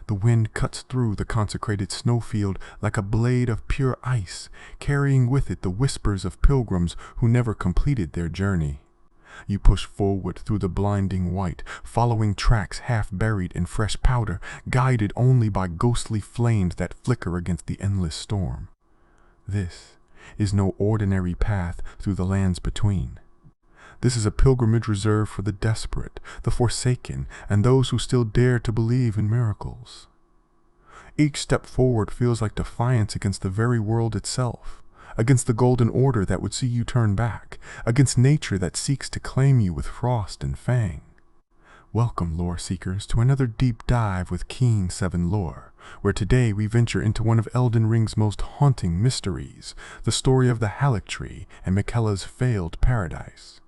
The wind cuts through the consecrated snowfield like a blade of pure ice, carrying with it the whispers of pilgrims who never completed their journey. You push forward through the blinding white, following tracks half buried in fresh powder, guided only by ghostly flames that flicker against the endless storm. This is no ordinary path through the lands between. This is a pilgrimage reserved for the desperate, the forsaken, and those who still dare to believe in miracles. Each step forward feels like defiance against the very world itself, against the golden order that would see you turn back, against nature that seeks to claim you with frost and fang. Welcome, lore seekers, to another deep dive with Keen 7 Lore, where today we venture into one of Elden Ring's most haunting mysteries, the story of the Haligtree and Miquella's failed paradise.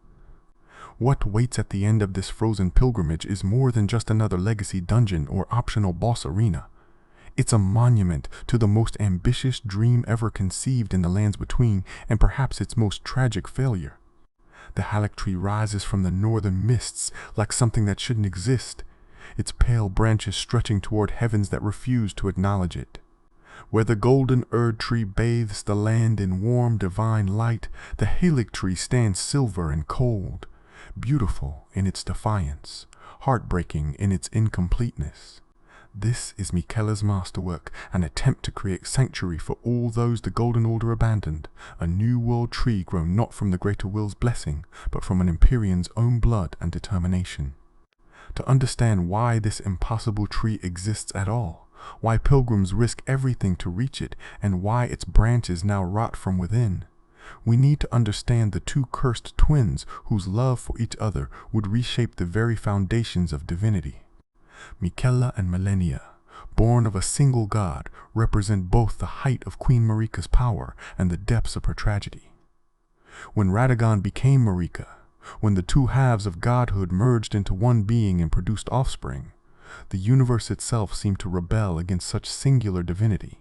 What waits at the end of this frozen pilgrimage is more than just another legacy dungeon or optional boss arena. It's a monument to the most ambitious dream ever conceived in the lands between, and perhaps its most tragic failure. The Haligtree rises from the northern mists like something that shouldn't exist, its pale branches stretching toward heavens that refuse to acknowledge it. Where the golden Erd-tree bathes the land in warm divine light, the Haligtree stands silver and cold, beautiful in its defiance, heartbreaking in its incompleteness. This is Miquella's masterwork, an attempt to create sanctuary for all those the Golden Order abandoned, a new world tree grown not from the Greater Will's blessing, but from an Empyrean's own blood and determination. To understand why this impossible tree exists at all, why pilgrims risk everything to reach it, and why its branches now rot from within, we need to understand the two cursed twins whose love for each other would reshape the very foundations of divinity. Miquella and Malenia, born of a single god, represent both the height of Queen Marika's power and the depths of her tragedy. When Radagon became Marika, when the two halves of godhood merged into one being and produced offspring, the universe itself seemed to rebel against such singular divinity.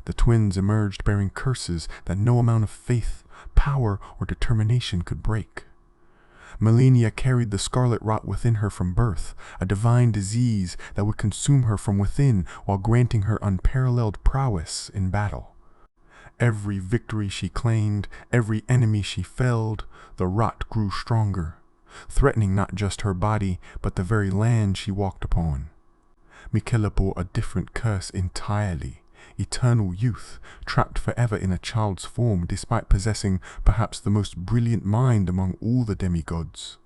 The twins emerged bearing curses that no amount of faith, power, or determination could break. Malenia carried the scarlet rot within her from birth, a divine disease that would consume her from within while granting her unparalleled prowess in battle. Every victory she claimed, every enemy she felled, the rot grew stronger, threatening not just her body, but the very land she walked upon. Miquella bore a different curse entirely. Eternal youth, trapped forever in a child's form despite possessing perhaps the most brilliant mind among all the demigods.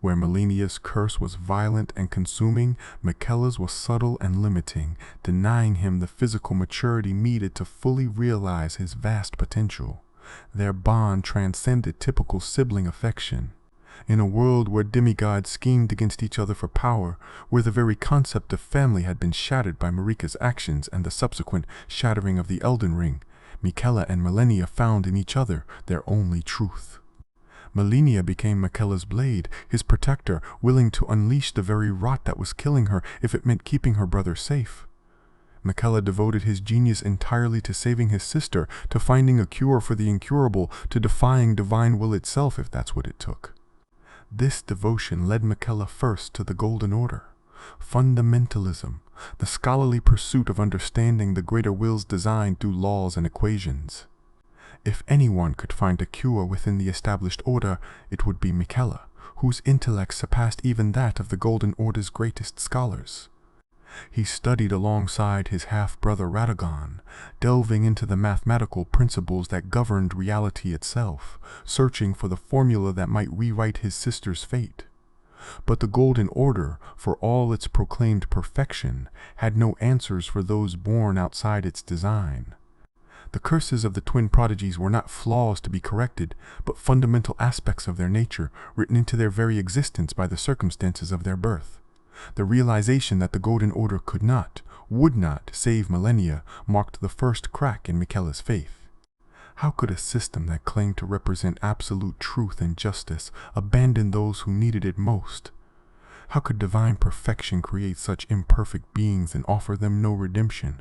Where Malenia's curse was violent and consuming, Miquella's was subtle and limiting, denying him the physical maturity needed to fully realize his vast potential. Their bond transcended typical sibling affection. In a world where demigods schemed against each other for power, where the very concept of family had been shattered by Marika's actions and the subsequent shattering of the Elden Ring, Miquella and Malenia found in each other their only truth. Malenia became Miquella's blade, his protector, willing to unleash the very rot that was killing her if it meant keeping her brother safe. Miquella devoted his genius entirely to saving his sister, to finding a cure for the incurable, to defying divine will itself if that's what it took. This devotion led Miquella first to the Golden Order. Fundamentalism, the scholarly pursuit of understanding the greater will's design through laws and equations. If anyone could find a cure within the established order, it would be Miquella, whose intellect surpassed even that of the Golden Order's greatest scholars. He studied alongside his half-brother Radagon, delving into the mathematical principles that governed reality itself, searching for the formula that might rewrite his sister's fate. But the Golden Order, for all its proclaimed perfection, had no answers for those born outside its design. The curses of the twin prodigies were not flaws to be corrected, but fundamental aspects of their nature, written into their very existence by the circumstances of their birth. The realization that the Golden Order could not, would not save Malenia marked the first crack in Miquella's faith. How could a system that claimed to represent absolute truth and justice abandon those who needed it most? How could divine perfection create such imperfect beings and offer them no redemption?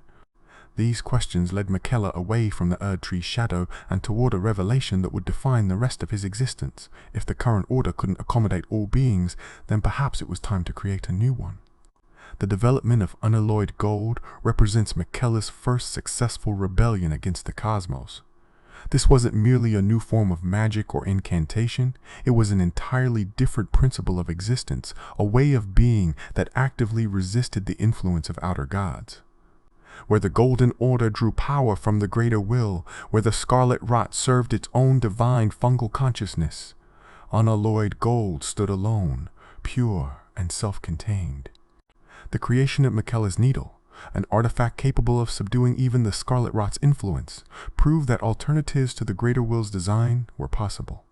These questions led Miquella away from the Erd-tree's shadow and toward a revelation that would define the rest of his existence. If the current order couldn't accommodate all beings, then perhaps it was time to create a new one. The development of unalloyed gold represents Miquella's first successful rebellion against the cosmos. This wasn't merely a new form of magic or incantation, it was an entirely different principle of existence, a way of being that actively resisted the influence of outer gods. Where the Golden Order drew power from the greater will, where the scarlet rot served its own divine fungal consciousness, unalloyed gold stood alone, pure and self-contained. The creation of Miquella's needle, an artifact capable of subduing even the scarlet rot's influence, proved that alternatives to the greater will's design were possible.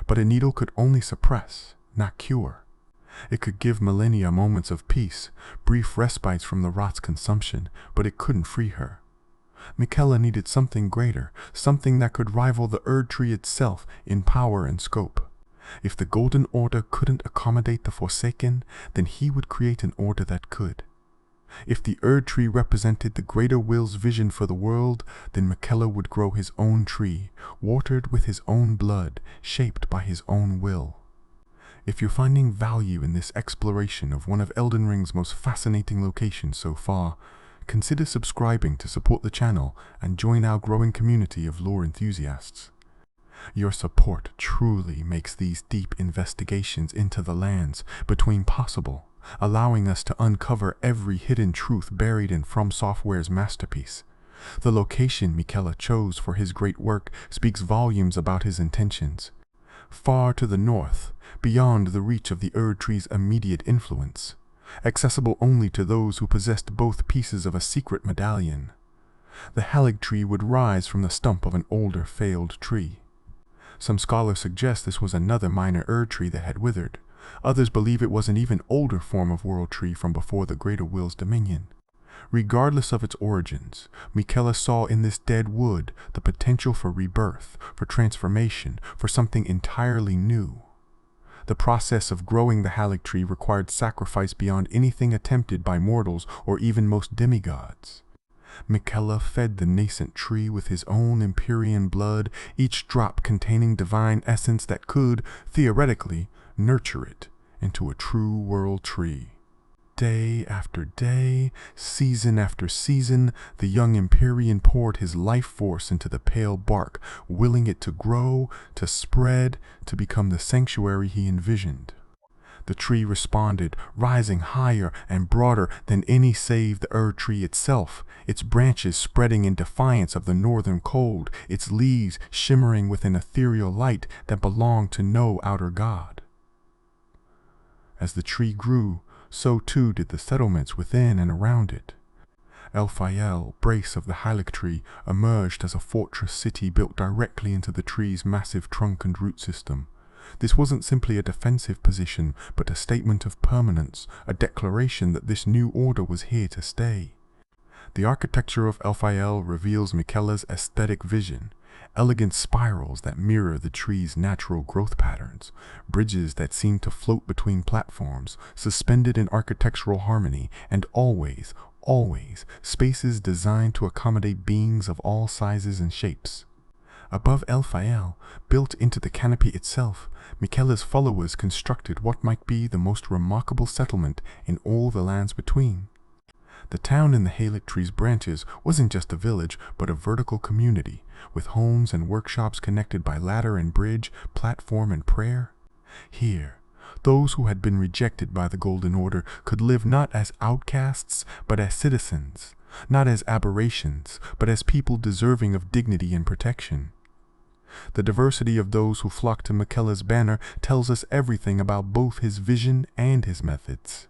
But a needle could only suppress, not cure. It could give Malenia moments of peace, brief respites from the rot's consumption, but it couldn't free her. Miquella needed something greater, something that could rival the Erdtree itself in power and scope. If the Golden Order couldn't accommodate the Forsaken, then he would create an order that could. If the Erdtree represented the greater will's vision for the world, then Miquella would grow his own tree, watered with his own blood, shaped by his own will. If you're finding value in this exploration of one of Elden Ring's most fascinating locations so far, consider subscribing to support the channel and join our growing community of lore enthusiasts. Your support truly makes these deep investigations into the lands between possible, allowing us to uncover every hidden truth buried in From Software's masterpiece. The location Miquella chose for his great work speaks volumes about his intentions. Far to the north, beyond the reach of the Erdtree's immediate influence, accessible only to those who possessed both pieces of a secret medallion. The Haligtree would rise from the stump of an older, failed tree. Some scholars suggest this was another minor Erdtree that had withered. Others believe it was an even older form of world tree from before the Greater Will's dominion. Regardless of its origins, Miquella saw in this dead wood the potential for rebirth, for transformation, for something entirely new. The process of growing the Haligtree required sacrifice beyond anything attempted by mortals or even most demigods. Miquella fed the nascent tree with his own Empyrean blood, each drop containing divine essence that could, theoretically, nurture it into a true world tree. Day after day, season after season, the young Empyrean poured his life force into the pale bark, willing it to grow, to spread, to become the sanctuary he envisioned. The tree responded, rising higher and broader than any save the Erdtree itself, its branches spreading in defiance of the northern cold, its leaves shimmering with an ethereal light that belonged to no outer god. As the tree grew, so too did the settlements within and around it. El-Fayel, brace of the Haligtree, emerged as a fortress city built directly into the tree's massive trunk and root system. This wasn't simply a defensive position, but a statement of permanence, a declaration that this new order was here to stay. The architecture of El-Fayel reveals Miquella's aesthetic vision, elegant spirals that mirror the tree's natural growth patterns, bridges that seem to float between platforms, suspended in architectural harmony, and always, spaces designed to accommodate beings of all sizes and shapes. Above El-Fayel, built into the canopy itself, Miquella's followers constructed what might be the most remarkable settlement in all the lands between. The town in the Haligtree's branches wasn't just a village, but a vertical community, with homes and workshops connected by ladder and bridge, platform and prayer. Here, those who had been rejected by the Golden Order could live not as outcasts, but as citizens, not as aberrations, but as people deserving of dignity and protection. The diversity of those who flocked to Miquella's banner tells us everything about both his vision and his methods.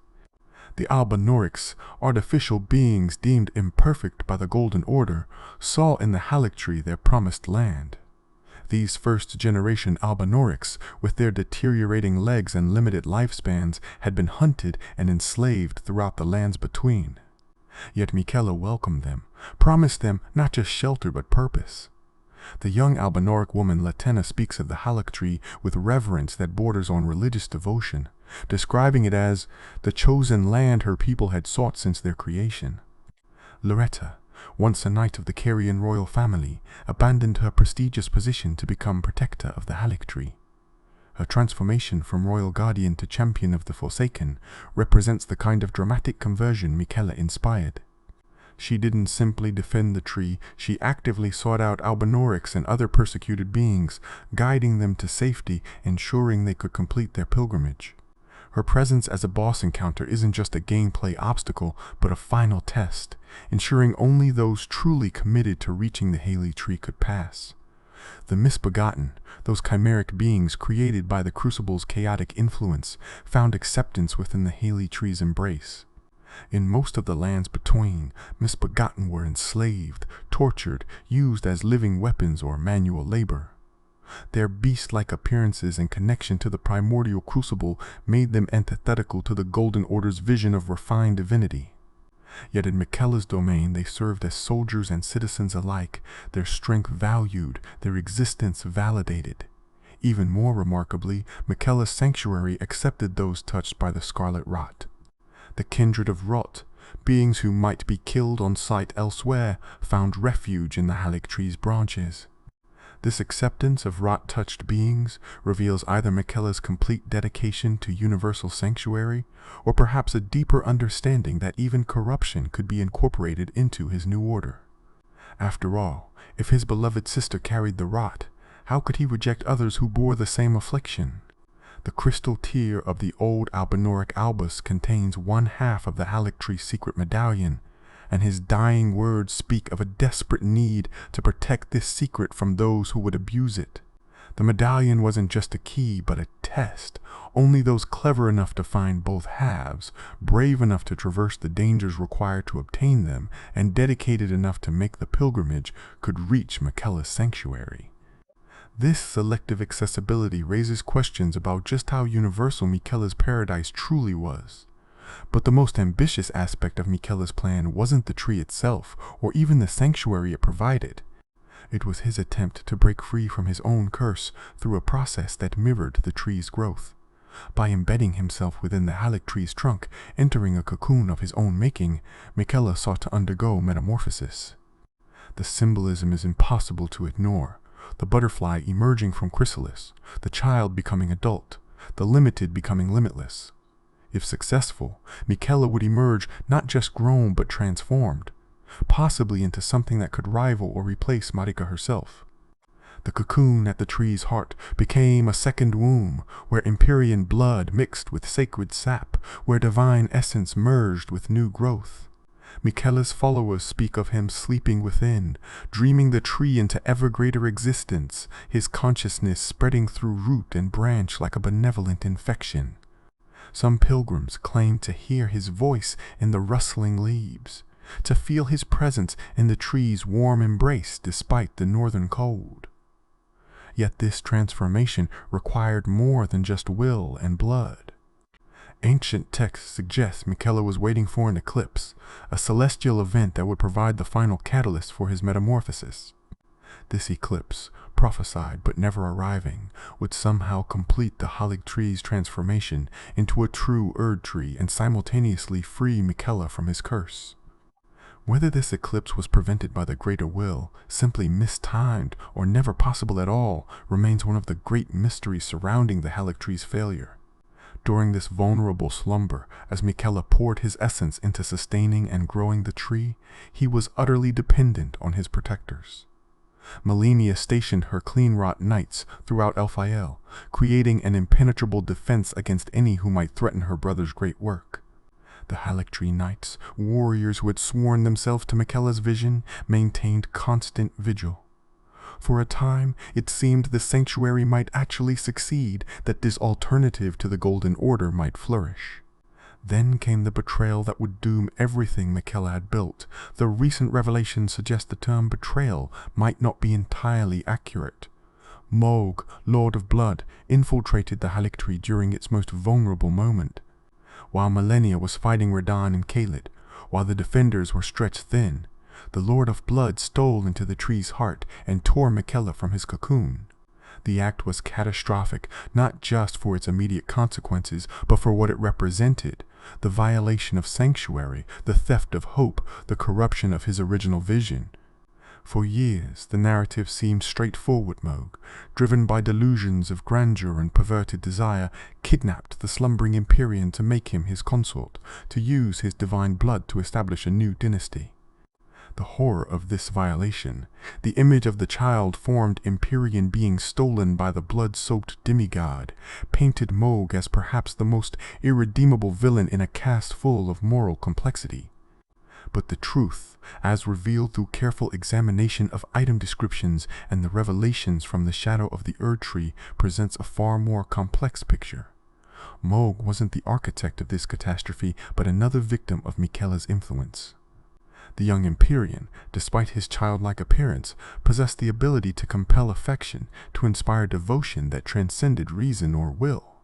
The Albinaurics, artificial beings deemed imperfect by the Golden Order, saw in the Haligtree their promised land. These first-generation Albinaurics, with their deteriorating legs and limited lifespans, had been hunted and enslaved throughout the lands between. Yet Miquella welcomed them, promised them not just shelter but purpose. The young Albinauric woman Loretta speaks of the Haligtree with reverence that borders on religious devotion, describing it as the chosen land her people had sought since their creation. Loretta, once a knight of the Carian royal family, abandoned her prestigious position to become protector of the Haligtree. Her transformation from royal guardian to champion of the Forsaken represents the kind of dramatic conversion Miquella inspired. She didn't simply defend the tree, she actively sought out Albinaurics and other persecuted beings, guiding them to safety, ensuring they could complete their pilgrimage. Her presence as a boss encounter isn't just a gameplay obstacle, but a final test, ensuring only those truly committed to reaching the Haligtree could pass. The misbegotten, those chimeric beings created by the Crucible's chaotic influence, found acceptance within the Haligtree's embrace. In most of the lands between, misbegotten were enslaved, tortured, used as living weapons or manual labor. Their beast-like appearances and connection to the primordial crucible made them antithetical to the Golden Order's vision of refined divinity. Yet in Miquella's domain they served as soldiers and citizens alike, their strength valued, their existence validated. Even more remarkably, Miquella's sanctuary accepted those touched by the scarlet rot. The kindred of rot, beings who might be killed on sight elsewhere, found refuge in the Haligtree's branches. This acceptance of rot-touched beings reveals either Miquella's complete dedication to universal sanctuary, or perhaps a deeper understanding that even corruption could be incorporated into his new order. After all, if his beloved sister carried the rot, how could he reject others who bore the same affliction? The crystal tear of the old Albinauric albus contains one half of the Haligtree's secret medallion, and his dying words speak of a desperate need to protect this secret from those who would abuse it. The medallion wasn't just a key, but a test. Only those clever enough to find both halves, brave enough to traverse the dangers required to obtain them, and dedicated enough to make the pilgrimage could reach Miquella's sanctuary. This selective accessibility raises questions about just how universal Miquella's paradise truly was. But the most ambitious aspect of Miquella's plan wasn't the tree itself, or even the sanctuary it provided. It was his attempt to break free from his own curse through a process that mirrored the tree's growth. By embedding himself within the Haligtree's trunk, entering a cocoon of his own making, Miquella sought to undergo metamorphosis. The symbolism is impossible to ignore. The butterfly emerging from chrysalis, the child becoming adult, the limited becoming limitless. If successful, Miquella would emerge not just grown but transformed, possibly into something that could rival or replace Marika herself. The cocoon at the tree's heart became a second womb, where Empyrean blood mixed with sacred sap, where divine essence merged with new growth. Miquella's followers speak of him sleeping within, dreaming the tree into ever greater existence, his consciousness spreading through root and branch like a benevolent infection. Some pilgrims claim to hear his voice in the rustling leaves, to feel his presence in the tree's warm embrace despite the northern cold. Yet this transformation required more than just will and blood. Ancient texts suggest Miquella was waiting for an eclipse, a celestial event that would provide the final catalyst for his metamorphosis. This eclipse, prophesied but never arriving, would somehow complete the Haligtree's transformation into a true Erdtree and simultaneously free Miquella from his curse. Whether this eclipse was prevented by the greater will, simply mistimed, or never possible at all, remains one of the great mysteries surrounding the Haligtree's failure. During this vulnerable slumber, as Miquella poured his essence into sustaining and growing the tree, he was utterly dependent on his protectors. Malenia stationed her clean-wrought knights throughout Elphael, creating an impenetrable defense against any who might threaten her brother's great work. The Haligtree knights, warriors who had sworn themselves to Miquella's vision, maintained constant vigil. For a time, it seemed the sanctuary might actually succeed, that this alternative to the Golden Order might flourish. Then came the betrayal that would doom everything Miquella had built. The recent revelations suggest the term betrayal might not be entirely accurate. Mohg, Lord of Blood, infiltrated the Haligtree during its most vulnerable moment. While Malenia was fighting Radahn and Caelid, while the defenders were stretched thin, the Lord of Blood stole into the tree's heart and tore Miquella from his cocoon. The act was catastrophic, not just for its immediate consequences, but for what it represented: the violation of sanctuary, the theft of hope, the corruption of his original vision. For years, the narrative seemed straightforward. Mohg, driven by delusions of grandeur and perverted desire, kidnapped the slumbering Empyrean to make him his consort, to use his divine blood to establish a new dynasty. The horror of this violation, the image of the child formed Empyrean being stolen by the blood-soaked demigod, painted Mohg as perhaps the most irredeemable villain in a cast full of moral complexity. But the truth, as revealed through careful examination of item descriptions and the revelations from the shadow of the Erdtree, presents a far more complex picture. Mohg wasn't the architect of this catastrophe, but another victim of Miquella's influence. The young Empyrean, despite his childlike appearance, possessed the ability to compel affection, to inspire devotion that transcended reason or will.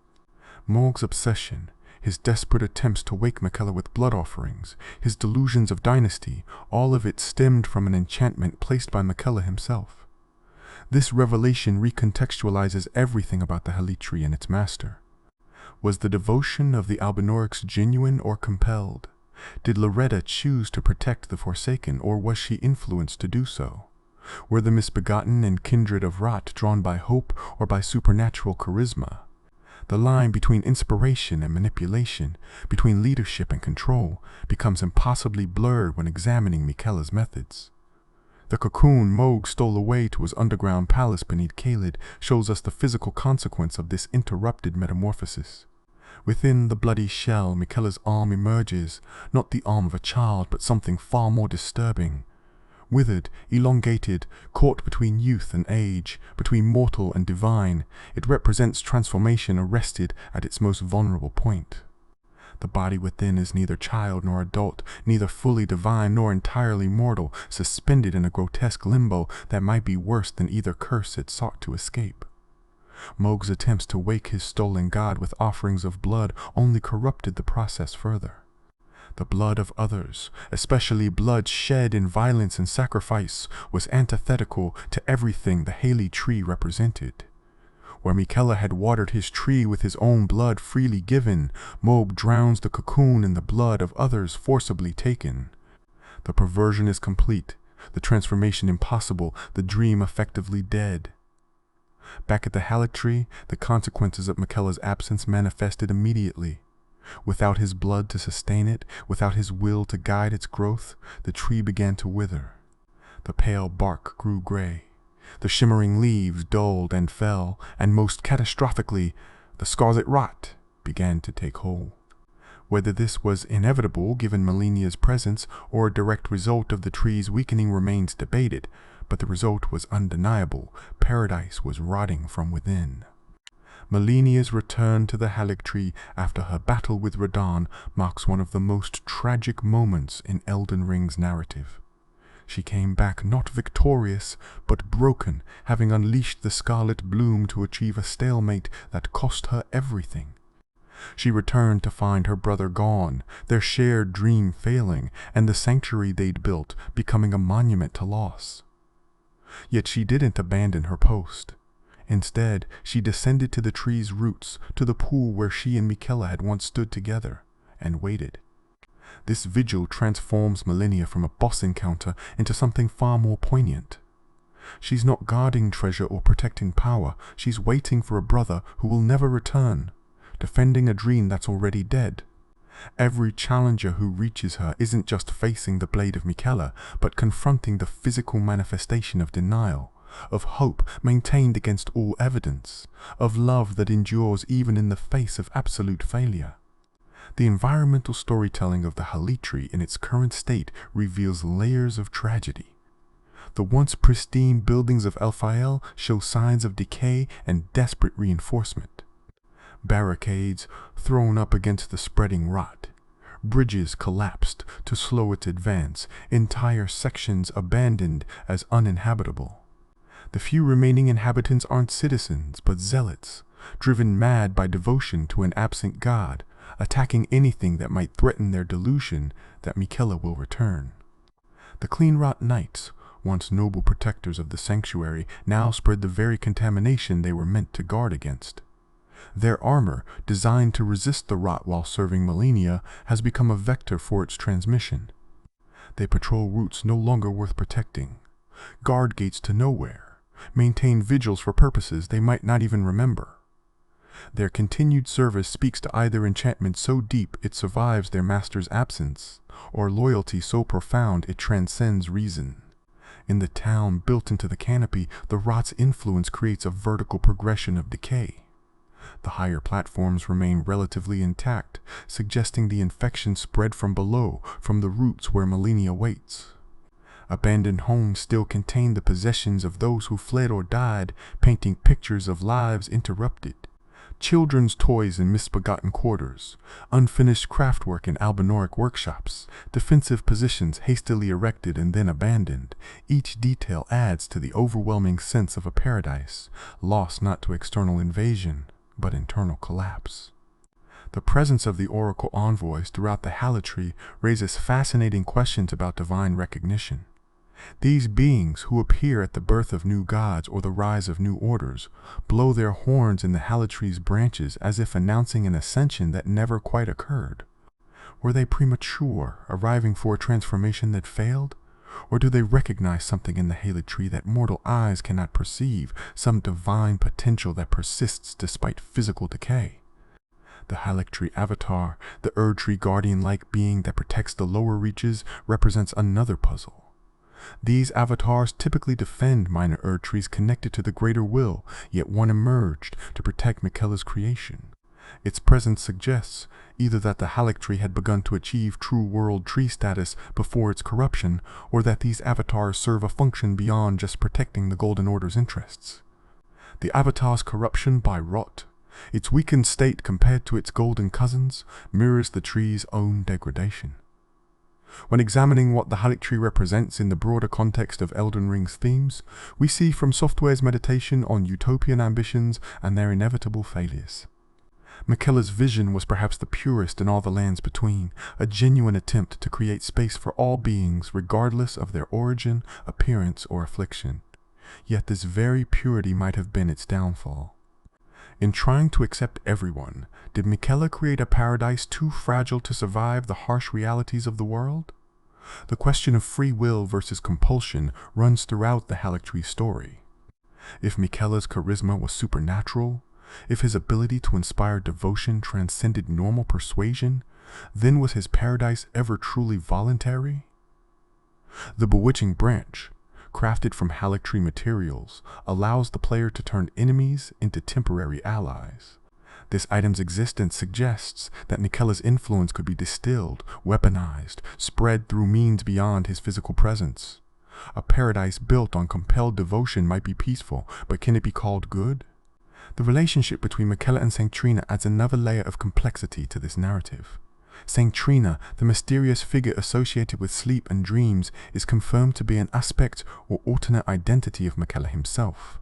Mohg's obsession, his desperate attempts to wake Miquella with blood offerings, his delusions of dynasty, all of it stemmed from an enchantment placed by Miquella himself. This revelation recontextualizes everything about the Haligtree and its master. Was the devotion of the Albinaurics genuine or compelled? Did Loretta choose to protect the Forsaken, or was she influenced to do so? Were the misbegotten and kindred of Rot drawn by hope or by supernatural charisma? The line between inspiration and manipulation, between leadership and control, becomes impossibly blurred when examining Miquella's methods. The cocoon Mohg stole away to his underground palace beneath Caelid shows us the physical consequence of this interrupted metamorphosis. Within the bloody shell, Miquella's arm emerges, not the arm of a child, but something far more disturbing. Withered, elongated, caught between youth and age, between mortal and divine, it represents transformation arrested at its most vulnerable point. The body within is neither child nor adult, neither fully divine nor entirely mortal, suspended in a grotesque limbo that might be worse than either curse it sought to escape. Mohg's attempts to wake his stolen god with offerings of blood only corrupted the process further. The blood of others, especially blood shed in violence and sacrifice, was antithetical to everything the Haligtree represented. Where Miquella had watered his tree with his own blood freely given, Mohg drowns the cocoon in the blood of others forcibly taken. The perversion is complete, the transformation impossible, the dream effectively dead. Back at the Haligtree, the consequences of Miquella's absence manifested immediately. Without his blood to sustain it, without his will to guide its growth, the tree began to wither. The pale bark grew gray. The shimmering leaves dulled and fell, and most catastrophically, the scarlet rot began to take hold. Whether this was inevitable given Malenia's presence or a direct result of the tree's weakening remains debated, but the result was undeniable. Paradise was rotting from within. Malenia's return to the Haligtree after her battle with Radahn marks one of the most tragic moments in Elden Ring's narrative. She came back not victorious, but broken, having unleashed the scarlet bloom to achieve a stalemate that cost her everything. She returned to find her brother gone, their shared dream failing, and the sanctuary they'd built becoming a monument to loss. Yet she didn't abandon her post. Instead, she descended to the tree's roots, to the pool where she and Miquella had once stood together, and waited. This vigil transforms Malenia from a boss encounter into something far more poignant. She's not guarding treasure or protecting power, she's waiting for a brother who will never return, defending a dream that's already dead. Every challenger who reaches her isn't just facing the blade of Miquella, but confronting the physical manifestation of denial, of hope maintained against all evidence, of love that endures even in the face of absolute failure. The environmental storytelling of the Haligtree in its current state reveals layers of tragedy. The once pristine buildings of Elphael show signs of decay and desperate reinforcement. Barricades thrown up against the spreading rot. Bridges collapsed to slow its advance, entire sections abandoned as uninhabitable. The few remaining inhabitants aren't citizens, but zealots, driven mad by devotion to an absent god, attacking anything that might threaten their delusion that Miquella will return. The Cleanrot Knights, once noble protectors of the sanctuary, now spread the very contamination they were meant to guard against. Their armor, designed to resist the rot while serving Malenia, has become a vector for its transmission. They patrol routes no longer worth protecting. guard gates to nowhere, maintain vigils for purposes they might not even remember. Their continued service speaks to either enchantment so deep it survives their master's absence, or loyalty so profound it transcends reason. In the town built into the canopy, the rot's influence creates a vertical progression of decay. The higher platforms remain relatively intact, suggesting the infection spread from below, from the roots where Malenia waits. Abandoned homes still contain the possessions of those who fled or died, painting pictures of lives interrupted. Children's toys in misbegotten quarters, unfinished craftwork in Albinauric workshops, defensive positions hastily erected and then abandoned. Each detail adds to the overwhelming sense of a paradise, lost not to external invasion, but internal collapse. The presence of the oracle envoys throughout the Haligtree raises fascinating questions about divine recognition. These beings, who appear at the birth of new gods or the rise of new orders, blow their horns in the Haligtree's branches as if announcing an ascension that never quite occurred. Were they premature, arriving for a transformation that failed? Or do they recognize something in the Haligtree that mortal eyes cannot perceive, some divine potential that persists despite physical decay? The Haligtree avatar, the Erdtree guardian-like being that protects the lower reaches, represents another puzzle. These avatars typically defend minor Erdtrees connected to the greater will, yet one emerged to protect Miquella's creation. Its presence suggests either that the Haligtree had begun to achieve true world tree status before its corruption, or that these avatars serve a function beyond just protecting the Golden Order's interests. The avatar's corruption by rot, its weakened state compared to its golden cousins, mirrors the tree's own degradation. When examining what the Haligtree represents in the broader context of Elden Ring's themes, we see From Software's meditation on utopian ambitions and their inevitable failures. Miquella's vision was perhaps the purest in all the lands between, a genuine attempt to create space for all beings regardless of their origin, appearance, or affliction. Yet this very purity might have been its downfall. In trying to accept everyone, did Miquella create a paradise too fragile to survive the harsh realities of the world? The question of free will versus compulsion runs throughout the Haligtree story. If Miquella's charisma was supernatural, if his ability to inspire devotion transcended normal persuasion, then was his paradise ever truly voluntary? The bewitching branch, crafted from Haligtree materials, allows the player to turn enemies into temporary allies. This item's existence suggests that Miquella's influence could be distilled, weaponized, spread through means beyond his physical presence. A paradise built on compelled devotion might be peaceful, but can it be called good? The relationship between Miquella and Sanctrina adds another layer of complexity to this narrative. Sanctrina, the mysterious figure associated with sleep and dreams, is confirmed to be an aspect or alternate identity of Miquella himself.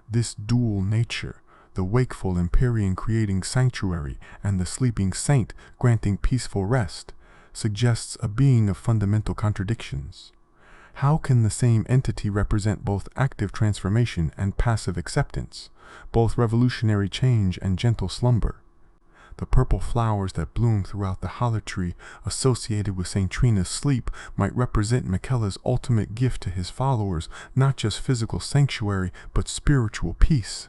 This dual nature, the wakeful Empyrean creating sanctuary and the sleeping saint granting peaceful rest, suggests a being of fundamental contradictions. How can the same entity represent both active transformation and passive acceptance, both revolutionary change and gentle slumber? The purple flowers that bloom throughout the Haligtree associated with Sanctrina's sleep might represent Miquella's ultimate gift to his followers, not just physical sanctuary, but spiritual peace.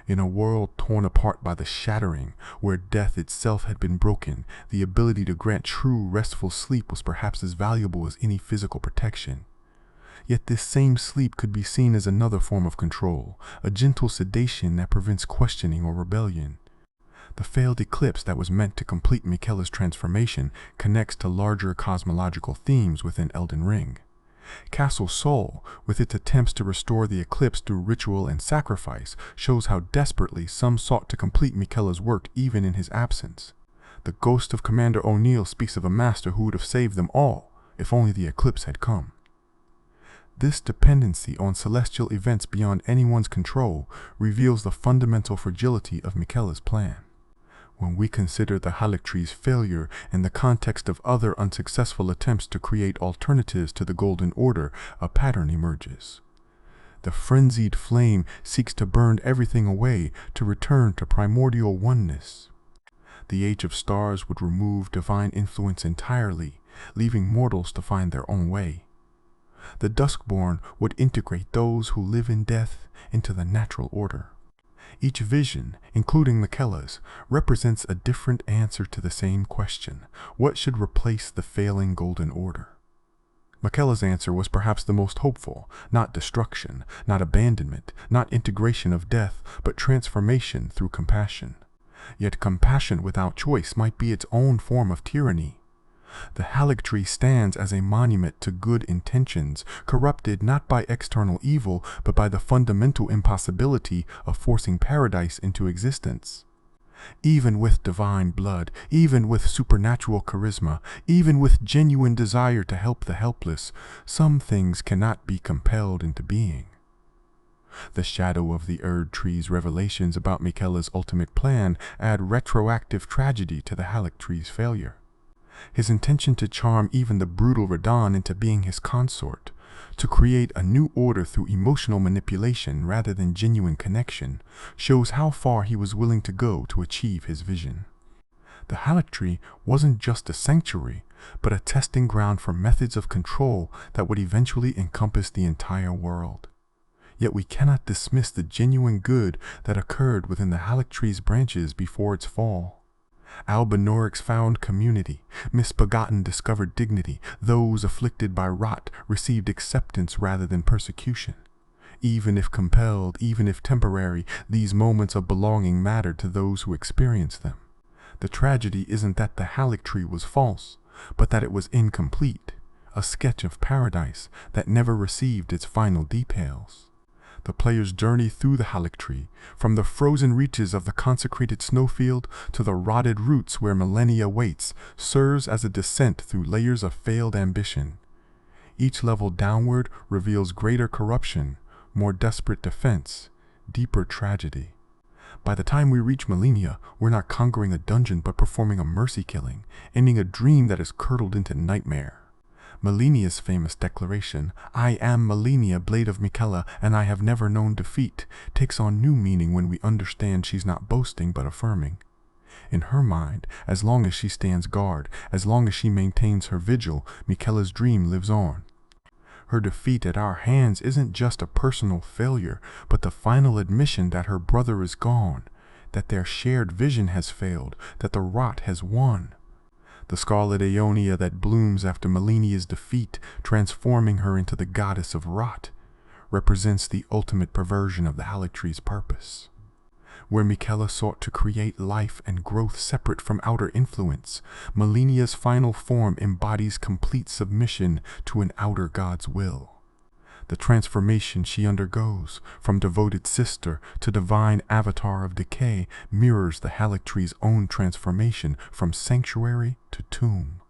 In a world torn apart by the shattering, where death itself had been broken, the ability to grant true restful sleep was perhaps as valuable as any physical protection. Yet this same sleep could be seen as another form of control, a gentle sedation that prevents questioning or rebellion. The failed eclipse that was meant to complete Miquella's transformation connects to larger cosmological themes within Elden Ring. Castle Sol, with its attempts to restore the eclipse through ritual and sacrifice, shows how desperately some sought to complete Miquella's work even in his absence. The ghost of Commander O'Neill speaks of a master who would have saved them all, if only the eclipse had come. This dependency on celestial events beyond anyone's control reveals the fundamental fragility of Miquella's plan. When we consider the Haligtree's failure in the context of other unsuccessful attempts to create alternatives to the Golden Order, a pattern emerges. The frenzied flame seeks to burn everything away to return to primordial oneness. The Age of Stars would remove divine influence entirely, leaving mortals to find their own way. The Duskborn would integrate those who live in death into the natural order. Each vision, including Miquella's, represents a different answer to the same question: what should replace the failing Golden Order? Miquella's answer was perhaps the most hopeful: not destruction, not abandonment, not integration of death, but transformation through compassion. Yet compassion without choice might be its own form of tyranny. The Haligtree stands as a monument to good intentions, corrupted not by external evil, but by the fundamental impossibility of forcing paradise into existence. Even with divine blood, even with supernatural charisma, even with genuine desire to help the helpless, some things cannot be compelled into being. The shadow of the Erdtree's revelations about Miquella's ultimate plan add retroactive tragedy to the Haligtree's failure. His intention to charm even the brutal Radahn into being his consort, to create a new order through emotional manipulation rather than genuine connection, shows how far he was willing to go to achieve his vision. The Haligtree wasn't just a sanctuary, but a testing ground for methods of control that would eventually encompass the entire world. Yet we cannot dismiss the genuine good that occurred within the Haligtree's branches before its fall. Albinauric's found community, misbegotten discovered dignity, those afflicted by rot received acceptance rather than persecution. Even if compelled, even if temporary, these moments of belonging mattered to those who experienced them. The tragedy isn't that the Haligtree was false, but that it was incomplete, a sketch of paradise that never received its final details. The player's journey through the Haligtree, from the frozen reaches of the consecrated snowfield to the rotted roots where Malenia waits, serves as a descent through layers of failed ambition. Each level downward reveals greater corruption, more desperate defense, deeper tragedy. By the time we reach Malenia, we're not conquering a dungeon but performing a mercy killing, ending a dream that is curdled into nightmare. Malenia's famous declaration, "I am Malenia, Blade of Miquella, and I have never known defeat," takes on new meaning when we understand she's not boasting but affirming. In her mind, as long as she stands guard, as long as she maintains her vigil, Miquella's dream lives on. Her defeat at our hands isn't just a personal failure, but the final admission that her brother is gone, that their shared vision has failed, that the rot has won. The scarlet Aeonia that blooms after Malenia's defeat, transforming her into the goddess of rot, represents the ultimate perversion of the Haligtree's purpose. Where Miquella sought to create life and growth separate from outer influence, Malenia's final form embodies complete submission to an outer god's will. The transformation she undergoes, from devoted sister to divine avatar of decay, mirrors the Haligtree's own transformation from sanctuary to tomb.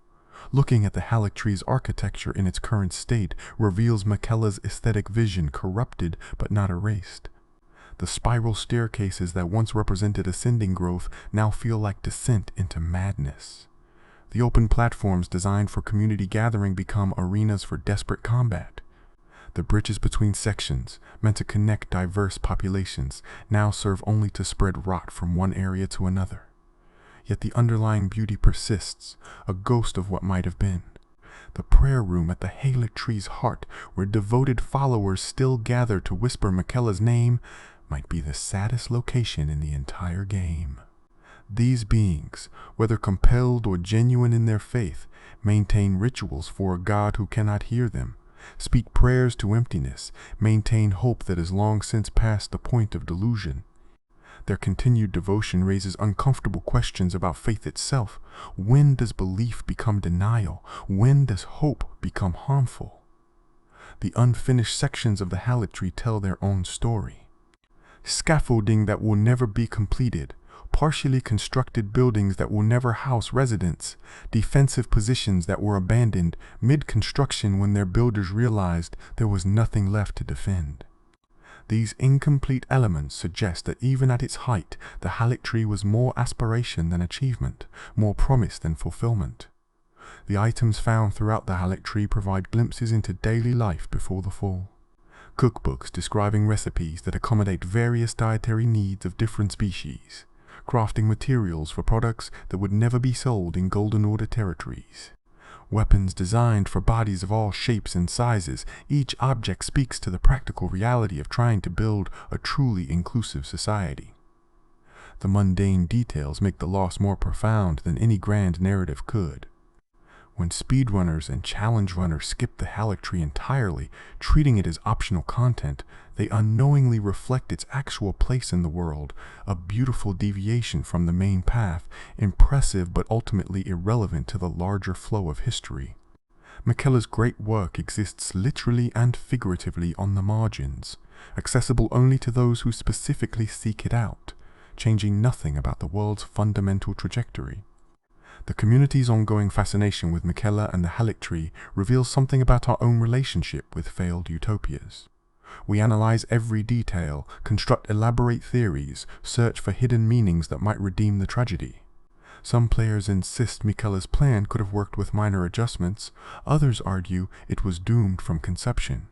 Looking at the Haligtree's architecture in its current state reveals Miquella's aesthetic vision corrupted but not erased. The spiral staircases that once represented ascending growth now feel like descent into madness. The open platforms designed for community gathering become arenas for desperate combat. The bridges between sections, meant to connect diverse populations, now serve only to spread rot from one area to another. Yet the underlying beauty persists, a ghost of what might have been. The prayer room at the Haligtree's heart, where devoted followers still gather to whisper Miquella's name, might be the saddest location in the entire game. These beings, whether compelled or genuine in their faith, maintain rituals for a god who cannot hear them, speak prayers to emptiness, maintain hope that has long since passed the point of delusion. Their continued devotion raises uncomfortable questions about faith itself. When does belief become denial? When does hope become harmful? The unfinished sections of the Haligtree tell their own story. Scaffolding that will never be completed, partially constructed buildings that will never house residents, defensive positions that were abandoned mid-construction when their builders realized there was nothing left to defend. These incomplete elements suggest that even at its height, the Haligtree was more aspiration than achievement, more promise than fulfillment. The items found throughout the Haligtree provide glimpses into daily life before the fall. Cookbooks describing recipes that accommodate various dietary needs of different species, crafting materials for products that would never be sold in Golden Order territories. Weapons designed for bodies of all shapes and sizes, each object speaks to the practical reality of trying to build a truly inclusive society. The mundane details make the loss more profound than any grand narrative could. When speedrunners and challenge runners skip the Haligtree entirely, treating it as optional content, they unknowingly reflect its actual place in the world, a beautiful deviation from the main path, impressive but ultimately irrelevant to the larger flow of history. Miquella's great work exists literally and figuratively on the margins, accessible only to those who specifically seek it out, changing nothing about the world's fundamental trajectory. The community's ongoing fascination with Miquella and the Haligtree reveals something about our own relationship with failed utopias. We analyze every detail, construct elaborate theories, search for hidden meanings that might redeem the tragedy. Some players insist Miquella's plan could have worked with minor adjustments, others argue it was doomed from conception.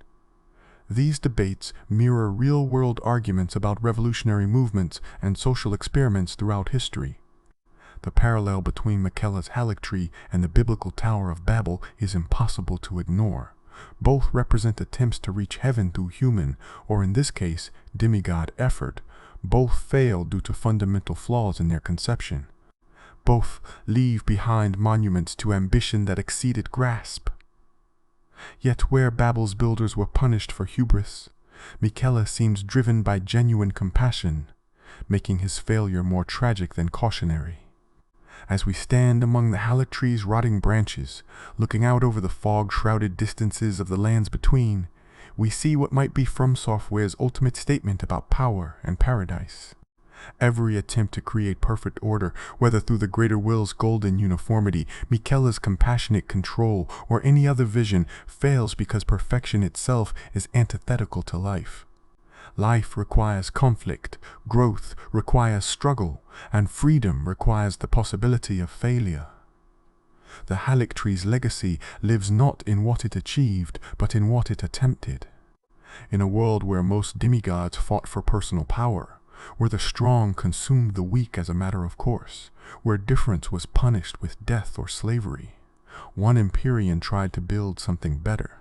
These debates mirror real-world arguments about revolutionary movements and social experiments throughout history. The parallel between Miquella's Haligtree and the biblical Tower of Babel is impossible to ignore. Both represent attempts to reach heaven through human, or in this case, demigod effort. Both fail due to fundamental flaws in their conception. Both leave behind monuments to ambition that exceeded grasp. Yet where Babel's builders were punished for hubris, Miquella seems driven by genuine compassion, making his failure more tragic than cautionary. As we stand among the Haligtree's rotting branches, looking out over the fog-shrouded distances of the lands between, we see what might be From Software's ultimate statement about power and paradise. Every attempt to create perfect order, whether through the greater will's golden uniformity, Miquella's compassionate control, or any other vision, fails because perfection itself is antithetical to life. Life requires conflict, growth requires struggle, and freedom requires the possibility of failure. The Haligtree's legacy lives not in what it achieved, but in what it attempted. In a world where most demigods fought for personal power, where the strong consumed the weak as a matter of course, where difference was punished with death or slavery, one Empyrean tried to build something better.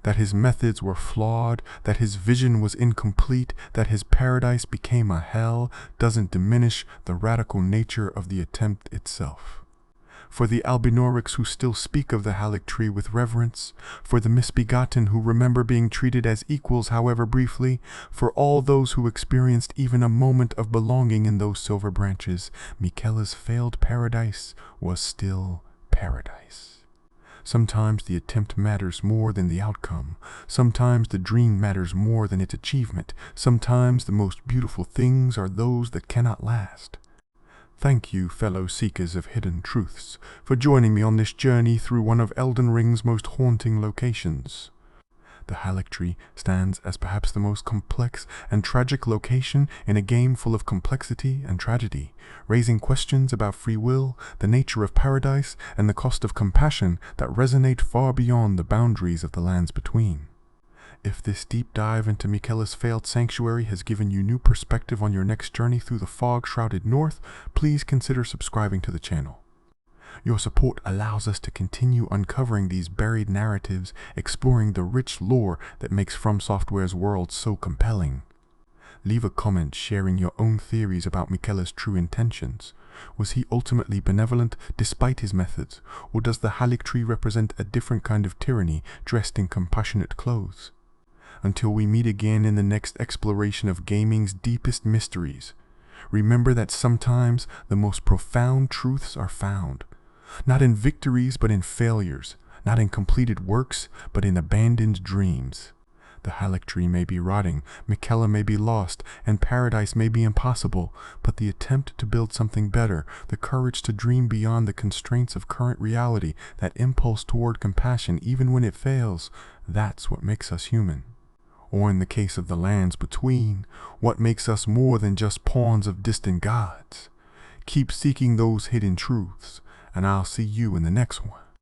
That his methods were flawed, that his vision was incomplete, that his paradise became a hell, doesn't diminish the radical nature of the attempt itself. For the Albinaurics who still speak of the Haligtree with reverence, for the misbegotten who remember being treated as equals however briefly, for all those who experienced even a moment of belonging in those silver branches, Miquella's failed paradise was still paradise. Sometimes the attempt matters more than the outcome. Sometimes the dream matters more than its achievement. Sometimes the most beautiful things are those that cannot last. Thank you, fellow seekers of hidden truths, for joining me on this journey through one of Elden Ring's most haunting locations. The Haligtree stands as perhaps the most complex and tragic location in a game full of complexity and tragedy, raising questions about free will, the nature of paradise, and the cost of compassion that resonate far beyond the boundaries of the lands between. If this deep dive into Miquella's failed sanctuary has given you new perspective on your next journey through the fog-shrouded north, please consider subscribing to the channel. Your support allows us to continue uncovering these buried narratives, exploring the rich lore that makes From Software's world so compelling. Leave a comment sharing your own theories about Miquella's true intentions. Was he ultimately benevolent despite his methods, or does the Haligtree represent a different kind of tyranny dressed in compassionate clothes? Until we meet again in the next exploration of gaming's deepest mysteries, remember that sometimes the most profound truths are found, not in victories but in failures, not in completed works but in abandoned dreams. The Haligtree may be rotting, Miquella may be lost, and paradise may be impossible, but the attempt to build something better, the courage to dream beyond the constraints of current reality, that impulse toward compassion even when it fails, that's what makes us human. Or in the case of the lands between, what makes us more than just pawns of distant gods. Keep seeking those hidden truths, and I'll see you in the next one.